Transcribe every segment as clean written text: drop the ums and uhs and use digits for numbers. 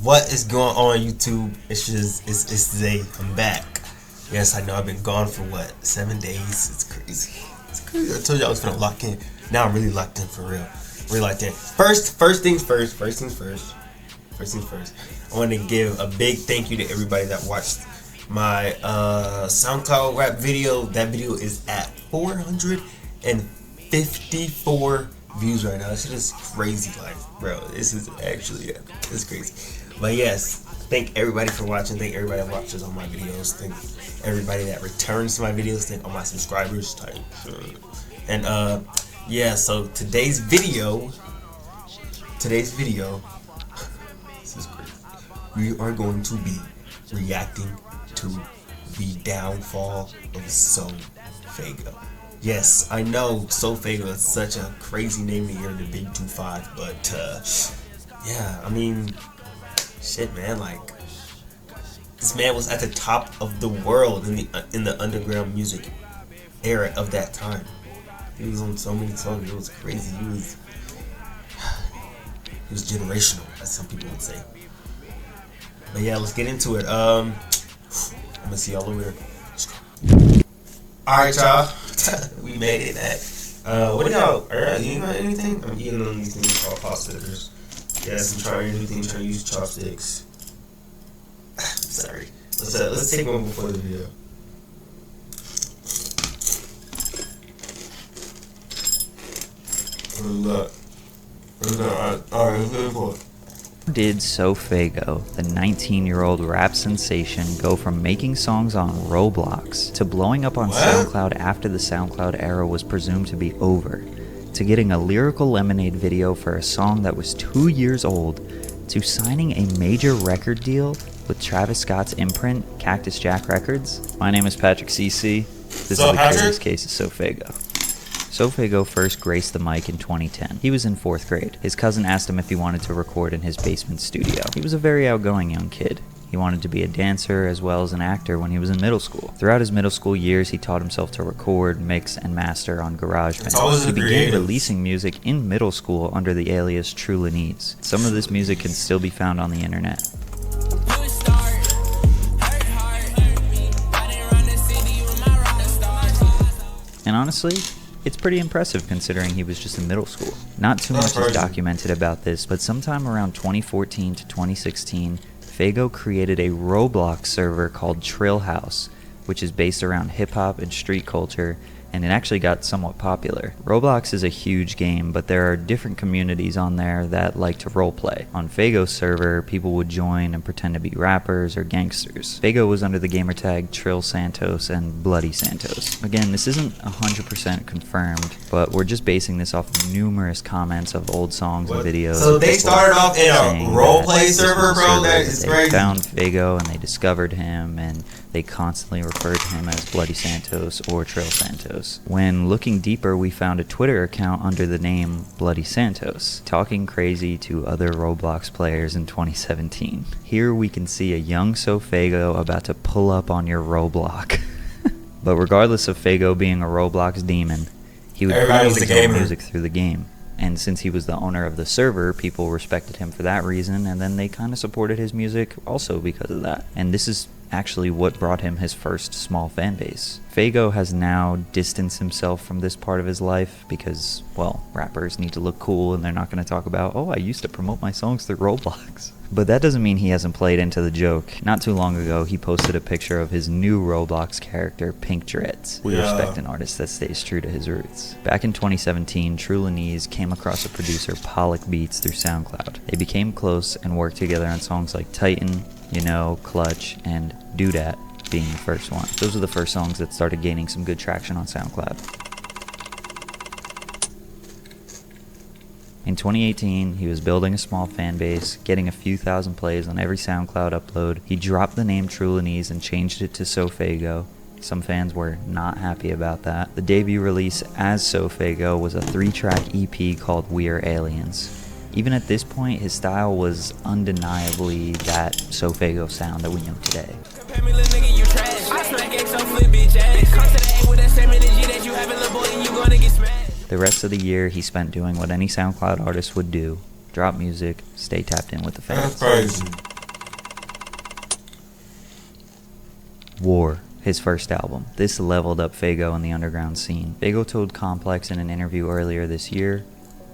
What is going on YouTube? It's Zay. I'm back. Yes, I know I've been gone for 7 days. It's crazy. It's crazy. I told you I was gonna lock in. Now I'm really locked in for real. Really locked in. First things first. I want to give a big thank you to everybody that watched my SoundCloud rap video. That video is at 454 views right now. This shit is crazy, like, bro. This is actually, it's crazy. But yes, thank everybody for watching. Thank everybody that watches all my videos. Thank everybody that returns to my videos. Thank all my subscribers. And yeah. So today's video. This is crazy. We are going to be reacting to the downfall of sofaygo. Yes, I know sofaygo is such a crazy name to hear in the Big 2-5, but yeah, I mean, shit, man, like, this man was at the top of the world in the underground music era of that time. He was on so many songs. It was crazy. He was generational, as some people would say. But yeah, let's get into it. I'm gonna see y'all over here. Alright, y'all. We made it back. What do y'all eating on anything? I'm eating on these things called pasta stickers. Yes, I'm trying new things, trying to use chopsticks. Sorry. Let's take one before the video. Look. Alright, let's go for it. Did sofaygo, the 19-year-old rap sensation, go from making songs on Roblox to blowing up on SoundCloud after the SoundCloud era was presumed to be over, to getting a Lyrical Lemonade video for a song that was 2 years old, to signing a major record deal with Travis Scott's imprint, Cactus Jack Records? My name is Patrick CC. This is the curious case of sofaygo. Sofaygo first graced the mic in 2010. He was in 4th grade. His cousin asked him if he wanted to record in his basement studio. He was a very outgoing young kid. He wanted to be a dancer as well as an actor when he was in middle school. Throughout his middle school years, he taught himself to record, mix, and master on GarageBand. He began releasing music in middle school under the alias Trulanese. Some of this music can still be found on the internet. And honestly, it's pretty impressive considering he was just in middle school. Not too much is documented about this, but sometime around 2014 to 2016, Faygo created a Roblox server called Trill House, which is based around hip-hop and street culture, and it actually got somewhat popular. Roblox is a huge game, but there are different communities on there that like to roleplay. On Faygo's server, people would join and pretend to be rappers or gangsters. Faygo was under the gamertag Trill Santos and Bloody Santos. Again, this isn't 100% confirmed, but we're just basing this off of numerous comments of old songs and videos. So they started off in a roleplay server, bro? That is crazy. They found Faygo and they discovered him, and they constantly referred to him as Bloody Santos or Trill Santos. When looking deeper, we found a Twitter account under the name Bloody Santos, talking crazy to other Roblox players in 2017. Here we can see a young sofaygo about to pull up on your Roblox. But regardless of Faygo being a Roblox demon, he would create his own music through the game. And since he was the owner of the server, people respected him for that reason, and then they kind of supported his music also because of that. And this is actually what brought him his first small fan base. Faygo has now distanced himself from this part of his life because, well, rappers need to look cool and they're not going to talk about, oh, I used to promote my songs through Roblox. But that doesn't mean he hasn't played into the joke. Not too long ago, he posted a picture of his new Roblox character, Pink Dreads. We respect an artist that stays true to his roots. Back in 2017, Trulanese came across a producer, Pollock Beats, through SoundCloud. They became close and worked together on songs like Titan, You Know, Clutch, and Do Dat being the first one. Those were the first songs that started gaining some good traction on SoundCloud. In 2018, he was building a small fan base, getting a few thousand plays on every SoundCloud upload. He dropped the name Trulanese and changed it to sofaygo. Some fans were not happy about that. The debut release as sofaygo was a 3-track EP called We Are Aliens. Even at this point, his style was undeniably that sofaygo sound that we know today. The rest of the year he spent doing what any SoundCloud artist would do: drop music, stay tapped in with the fans. That's crazy. War, his first album. This leveled up Faygo in the underground scene. Faygo told Complex in an interview earlier this year,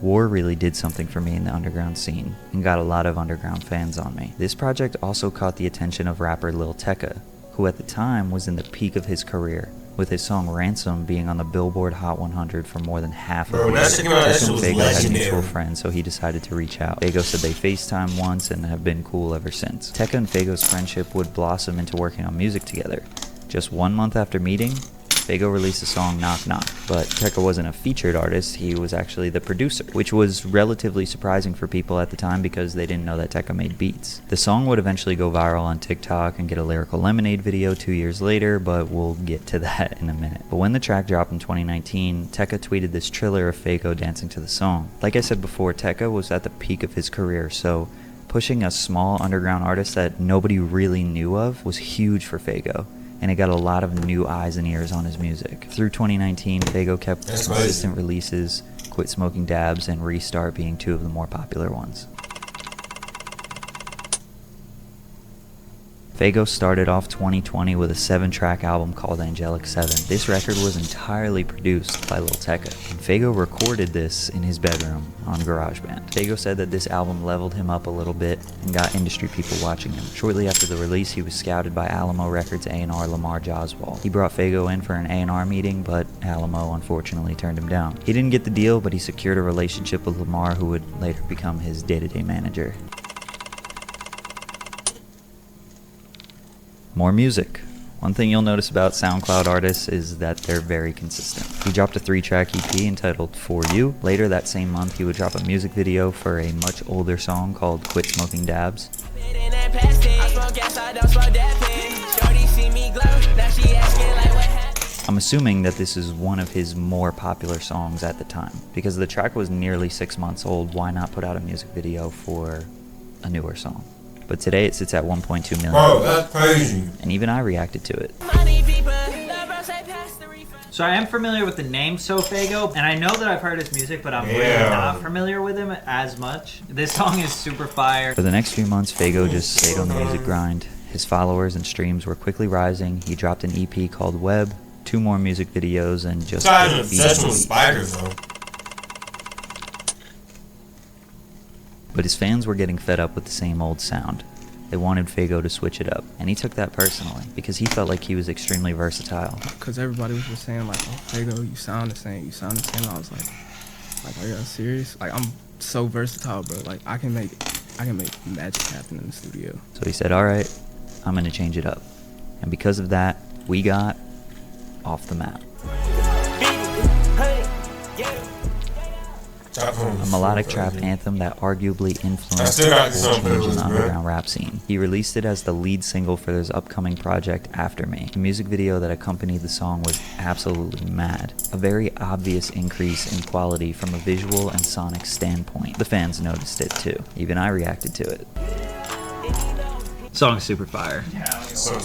"War really did something for me in the underground scene and got a lot of underground fans on me." This project also caught the attention of rapper Lil Tecca, who at the time was in the peak of his career, with his song Ransom being on the Billboard Hot 100 for more than half of the year. Tecca and Faygo had mutual friends, so he decided to reach out. Faygo said they FaceTimed once and have been cool ever since. Tecca and Faygo's friendship would blossom into working on music together. Just 1 month after meeting, Faygo released the song Knock Knock, but Tecca wasn't a featured artist, he was actually the producer, which was relatively surprising for people at the time because they didn't know that Tecca made beats. The song would eventually go viral on TikTok and get a Lyrical Lemonade video 2 years later, but we'll get to that in a minute. But when the track dropped in 2019, Tecca tweeted this trailer of Faygo dancing to the song. Like I said before, Tecca was at the peak of his career, so pushing a small underground artist that nobody really knew of was huge for Faygo, and it got a lot of new eyes and ears on his music. Through 2019, Faygo kept consistent releases, Quit Smoking Dabs and Restart being two of the more popular ones. Faygo started off 2020 with a 7-track album called Angelic 7. This record was entirely produced by Lil Tecca, and Faygo recorded this in his bedroom on GarageBand. Faygo said that this album leveled him up a little bit and got industry people watching him. Shortly after the release, he was scouted by Alamo Records A&R Lamar Joswal. He brought Faygo in for an A&R meeting, but Alamo unfortunately turned him down. He didn't get the deal, but he secured a relationship with Lamar, who would later become his day-to-day manager. More music. One thing you'll notice about SoundCloud artists is that they're very consistent. He dropped a 3-track EP entitled For You. Later that same month, he would drop a music video for a much older song called Quit Smoking Dabs. I'm assuming that this is one of his more popular songs at the time. Because the track was nearly 6 months old, why not put out a music video for a newer song? But today it sits at 1.2 million. Bro, that's crazy. And even I reacted to it. So I am familiar with the name sofaygo, and I know that I've heard his music, but I'm really not familiar with him as much. This song is super fire. For the next few months, Faygo just stayed on the music grind. His followers and streams were quickly rising. He dropped an EP called Web, 2 more music videos, and just an obsession with spiders, though. But his fans were getting fed up with the same old sound. They wanted Faygo to switch it up, and he took that personally because he felt like he was extremely versatile. Because everybody was just saying like, "Oh, Faygo, you sound the same, you sound the same." And I was like, are you serious? Like, I'm so versatile, bro. Like, I can make magic happen in the studio. So he said, "All right, I'm gonna change it up," and because of that, we got Off the Map. A melodic trap anthem that arguably influenced the whole change in the underground rap scene. He released it as the lead single for his upcoming project After Me. The music video that accompanied the song was absolutely mad. A very obvious increase in quality from a visual and sonic standpoint. The fans noticed it too. Even I reacted to it. Song's super fire.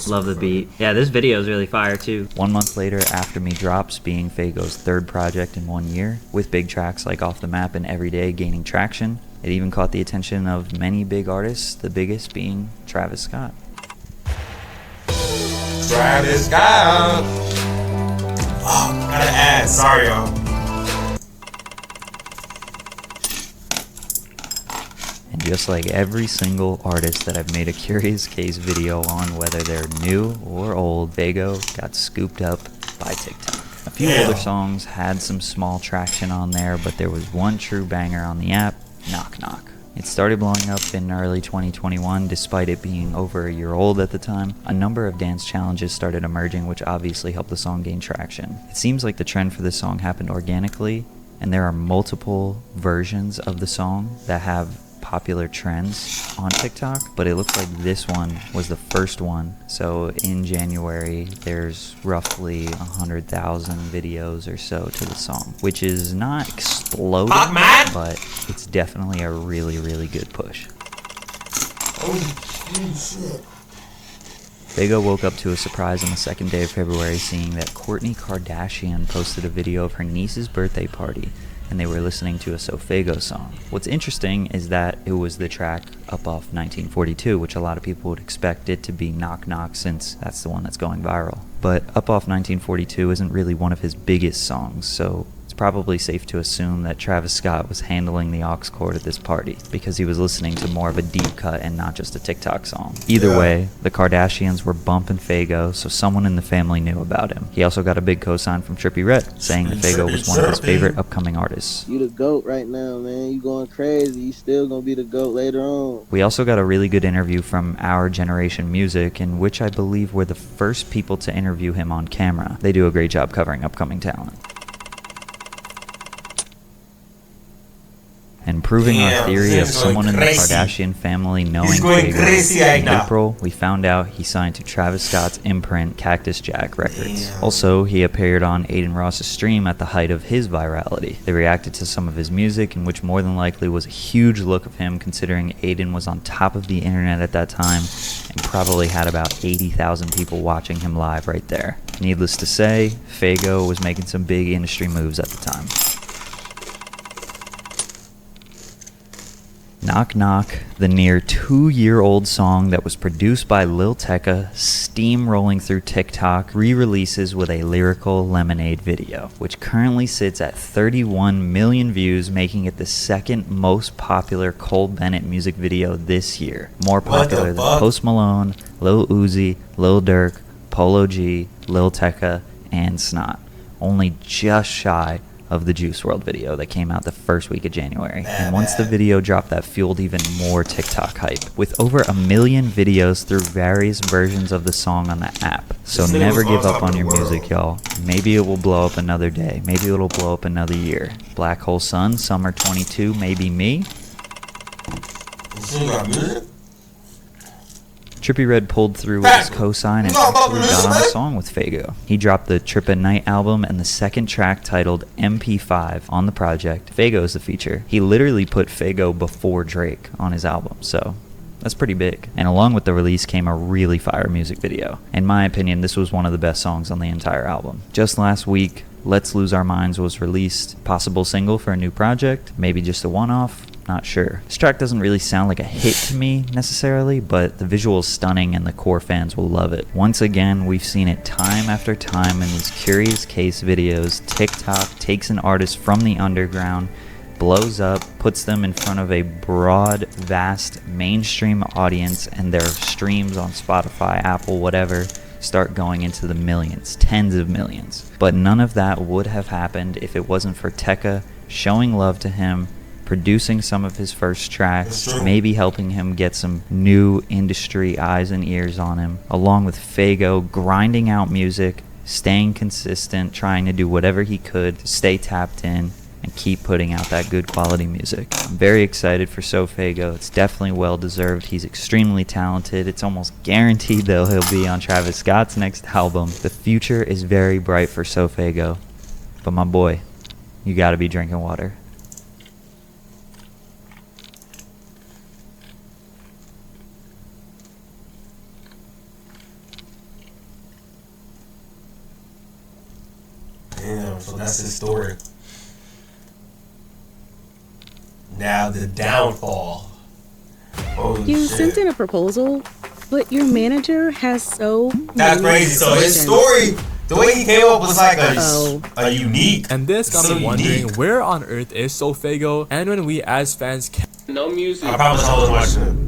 Love the beat. Yeah, this video is really fire too. 1 month later, After Me drops, being Faygo's 3rd project in 1 year, with big tracks like Off the Map and Everyday gaining traction. It even caught the attention of many big artists, the biggest being Travis Scott. Travis Scott! Oh, gotta add. Sorry, y'all. And just like every single artist that I've made a Curious Case video on, whether they're new or old, Faygo got scooped up by TikTok. A few older songs had some small traction on there, but there was one true banger on the app, Knock Knock. It started blowing up in early 2021, despite it being over a year old at the time. A number of dance challenges started emerging, which obviously helped the song gain traction. It seems like the trend for this song happened organically, and there are multiple versions of the song that have popular trends on TikTok, but it looks like this one was the first one. So in January, there's roughly 100,000 videos or so to the song, which is not exploding, but it's definitely a really, really good push. Oh, shit. Faygo woke up to a surprise on the 2nd day of February, seeing that Kourtney Kardashian posted a video of her niece's birthday party and they were listening to a Sofaygo song. What's interesting is that it was the track Up Off 1942, which a lot of people would expect it to be Knock Knock, since that's the one that's going viral. But Up Off 1942 isn't really one of his biggest songs, so it's probably safe to assume that Travis Scott was handling the aux cord at this party because he was listening to more of a deep cut and not just a TikTok song. Either way, the Kardashians were bumping Faygo, so someone in the family knew about him. He also got a big cosign from Trippie Redd, saying that Faygo was one of his favorite upcoming artists. You the GOAT right now, man. You going crazy. You still gonna be the GOAT later on. We also got a really good interview from Our Generation Music, in which I believe we're the first people to interview him on camera. They do a great job covering upcoming talent. And proving our theory of someone in the Kardashian family knowing Faygo, in April, we found out he signed to Travis Scott's imprint, Cactus Jack Records. Also, he appeared on Aiden Ross's stream at the height of his virality. They reacted to some of his music, in which more than likely was a huge look of him, considering Aiden was on top of the internet at that time and probably had about 80,000 people watching him live right there. Needless to say, Faygo was making some big industry moves at the time. Knock Knock, the near 2-year-old song that was produced by Lil Tecca, steamrolling through TikTok, re-releases with a lyrical Lemonade video, which currently sits at 31 million views, making it the second most popular Cole Bennett music video this year. More popular than Post Malone, Lil Uzi, Lil Durk, Polo G, Lil Tecca, and Snot. Only just shy of the Juice WRLD video that came out the first week of January. And once the video dropped, that fueled even more TikTok hype, with over 1 million videos through various versions of the song on the app. So never give up on your music, y'all. Maybe it will blow up another day. Maybe it'll blow up another year. Black Hole Sun, Summer 22, maybe me. Trippie Redd pulled through with his cosign and actually got on a song with Faygo. He dropped the Trip at Night album and the second track, titled MP5, on the project. Faygo is the feature. He literally put Faygo before Drake on his album, so that's pretty big. And along with the release came a really fire music video. In my opinion, this was one of the best songs on the entire album. Just last week, Let's Lose Our Minds was released. Possible single for a new project, maybe just a one-off. Not sure. This track doesn't really sound like a hit to me necessarily, but the visual is stunning and the core fans will love it. Once again, we've seen it time after time in these Curious Case videos. TikTok takes an artist from the underground, blows up, puts them in front of a broad, vast, mainstream audience, and their streams on Spotify, Apple, whatever, start going into the millions, tens of millions. But none of that would have happened if it wasn't for Tecca showing love to him, producing some of his first tracks, maybe helping him get some new industry eyes and ears on him, along with Faygo grinding out music, staying consistent, trying to do whatever he could to stay tapped in and keep putting out that good quality music. I'm very excited for Sofaygo. It's definitely well deserved. He's extremely talented. It's almost guaranteed though he'll be on Travis Scott's next album. The future is very bright for Sofaygo. But my boy, you gotta be drinking water. Damn, so that's his story. Now the downfall. Holy You shit. sent in a proposal, but your manager has so That's many crazy. So his questions. story, the way he came up was like Uh-oh. a unique. And this got so me wondering, unique. where on earth is Sofaygo? And when we as fans can. No music. I promise I was watching it.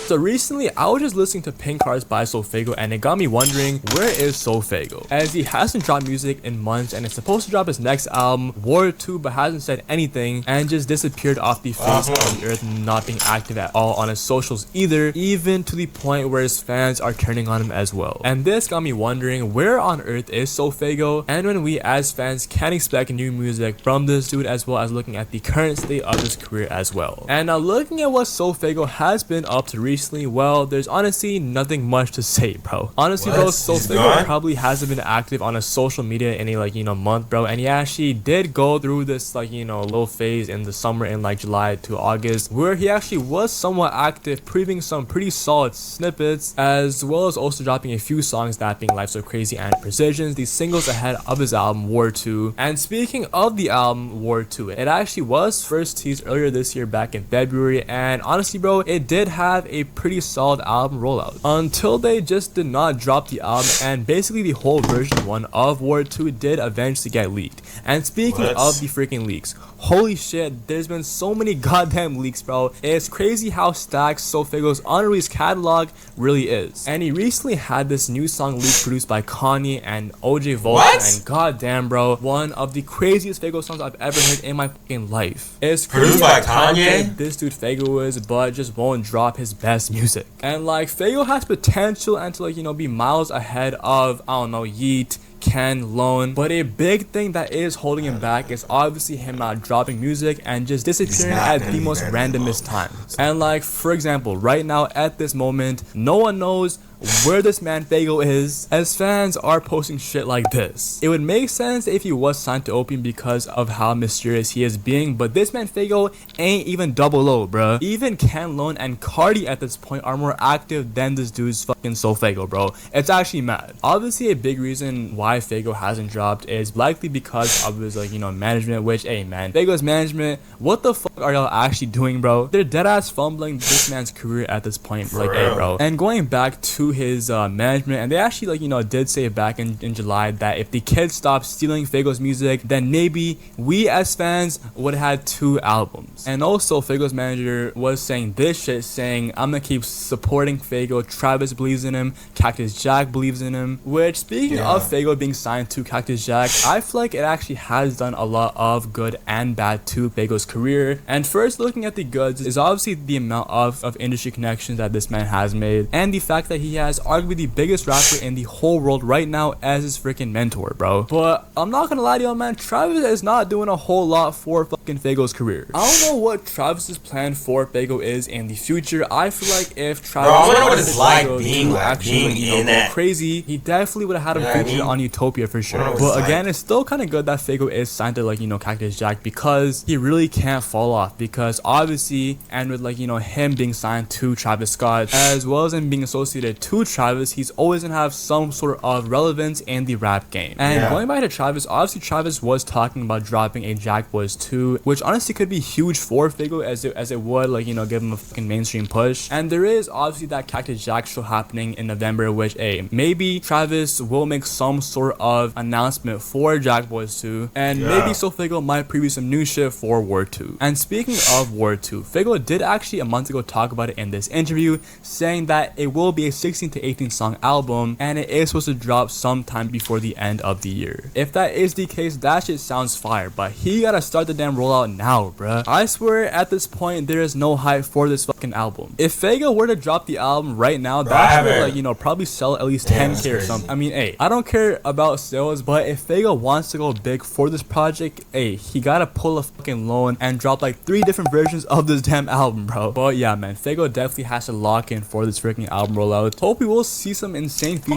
So recently, I was just listening to Pink Cars by Sofaygo, and it got me wondering, where is Sofaygo? As he hasn't dropped music in months, and is supposed to drop his next album, War 2, but hasn't said anything, and just disappeared off the face of the earth, not being active at all on his socials either, even to the point where his fans are turning on him as well. And this got me wondering, where on earth is Sofaygo? And when we as fans can expect new music from this dude, as well as looking at the current state of his career as well. And now looking at what Sofaygo has been up to recently, recently, well, there's honestly nothing much to say, bro. Honestly, What? bro, He's sofaygo gone? probably hasn't been active on a social media in a, like, you know, month, bro. And he actually did go through this, like, you know, little phase in the summer in like July to August, where he actually was somewhat active, proving some pretty solid snippets, as well as also dropping a few songs, that being Life So Crazy and Precisions, these singles ahead of his album War 2. And speaking of the album War 2, it actually was first teased earlier this year back in February, and honestly, bro, it did have a pretty solid album rollout until they just did not drop the album, and basically the whole version 1 of War 2 did eventually get leaked. And speaking of the freaking leaks, holy shit, there's been so many goddamn leaks, bro. It's crazy how stacked sofaygo's unreleased catalog really is. And he recently had this new song leaked produced by Kanye and OJ Volta, and goddamn, bro, one of the craziest Faygo songs I've ever heard in my fucking life. It's Produced by Kanye? This dude Faygo is, but just won't drop his best music. And like, Faygo has potential and to, like, you know, be miles ahead of, I don't know, Yeet, Ken, Lone, but a big thing that is holding him back is obviously him not dropping music and just disappearing at the most randomest times. And like, for example, right now at this moment, no one knows where this man Faygo is, as fans are posting shit like this. It would make sense if he was signed to Opium because of how mysterious he is being, but this man Faygo ain't even double O, bruh. Even Ken Lone and Cardi at this point are more active than this dude's fucking sofaygo, bro. It's actually mad. Obviously, a big reason why Faygo hasn't dropped is likely because of his, like, you know, management, which, hey man, Faygo's management, what the fuck are y'all actually doing, bro? They're deadass fumbling this man's career at this point, like, hey, bro. And going back to his management, and they actually, like, you know, did say back in July that if the kids stopped stealing Faygo's music, then maybe we as fans would have had 2 albums. And also, Faygo's manager was saying this shit, saying, I'm gonna keep supporting Faygo, Travis believes in him, Cactus Jack believes in him, which, speaking of Faygo being signed to Cactus Jack, I feel like it actually has done a lot of good and bad to Faygo's career. And first, looking at the goods is obviously the amount of industry connections that this man has made, and the fact that he has arguably the biggest rapper in the whole world right now as his freaking mentor, bro. But I'm not gonna lie to you, man, Travis is not doing a whole lot for fucking Faygo's career. I don't know what Travis's plan for Faygo is in the future. I feel like if Travis, bro, I wonder what it's like being in that crazy, he definitely would have had him featured on Utopia for sure. But again, it's still kind of good that Faygo is signed to, like, you know, Cactus Jack, because he really can't fall off, because obviously, and with, like, you know, him being signed to Travis Scott, as well as him being associated to Travis, he's always gonna have some sort of relevance in the rap game. And going back to Travis, obviously Travis was talking about dropping a Jack Boys 2, which honestly could be huge for Faygo, as it would, like, you know, give him a fucking mainstream push. And there is obviously that Cactus Jack show happening in November, which, hey, maybe Travis will make some sort of announcement for Jack Boys 2, and maybe sofaygo might preview some new shit for War 2. And speaking of War 2, Faygo did actually a month ago talk about it in this interview, saying that it will be a 16 to 18 song album, and it is supposed to drop sometime before the end of the year. If that is the case, that shit sounds fire, but he gotta start the damn rollout now, bruh. I swear at this point there is no hype for this fucking album. If Faygo were to drop the album right now, that should, like, you know, probably sell at least 10k or something. I mean, hey, I don't care about sales, but if Faygo wants to go big for this project, hey, he gotta pull a fucking loan and drop like 3 different versions of this damn album, bro. But yeah, man, Faygo definitely has to lock in for this freaking album rollout. Hope we will see some insane features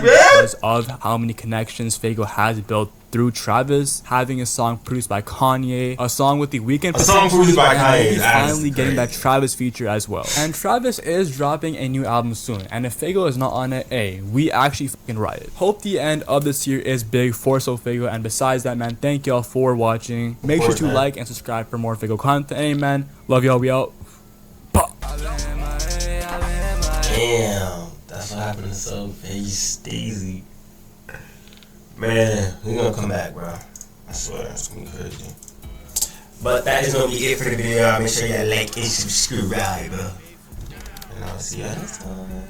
because of how many connections Faygo has built through Travis, having a song produced by Kanye, a song with The Weeknd, finally getting that Travis feature as well. And Travis is dropping a new album soon, and if Faygo is not on it, hey, we actually fucking riot. Hope the end of this year is big for sofaygo, and besides that, man, thank y'all for watching. Make sure to like and subscribe for more Faygo content. Hey man, love y'all, we out. Damn, that's what happened to Sophie Daisy. Man, we gonna come back, bro. I swear, it's gonna be crazy. But that is gonna be it for the video. Make sure you like and subscribe, bro. And I'll see you next time.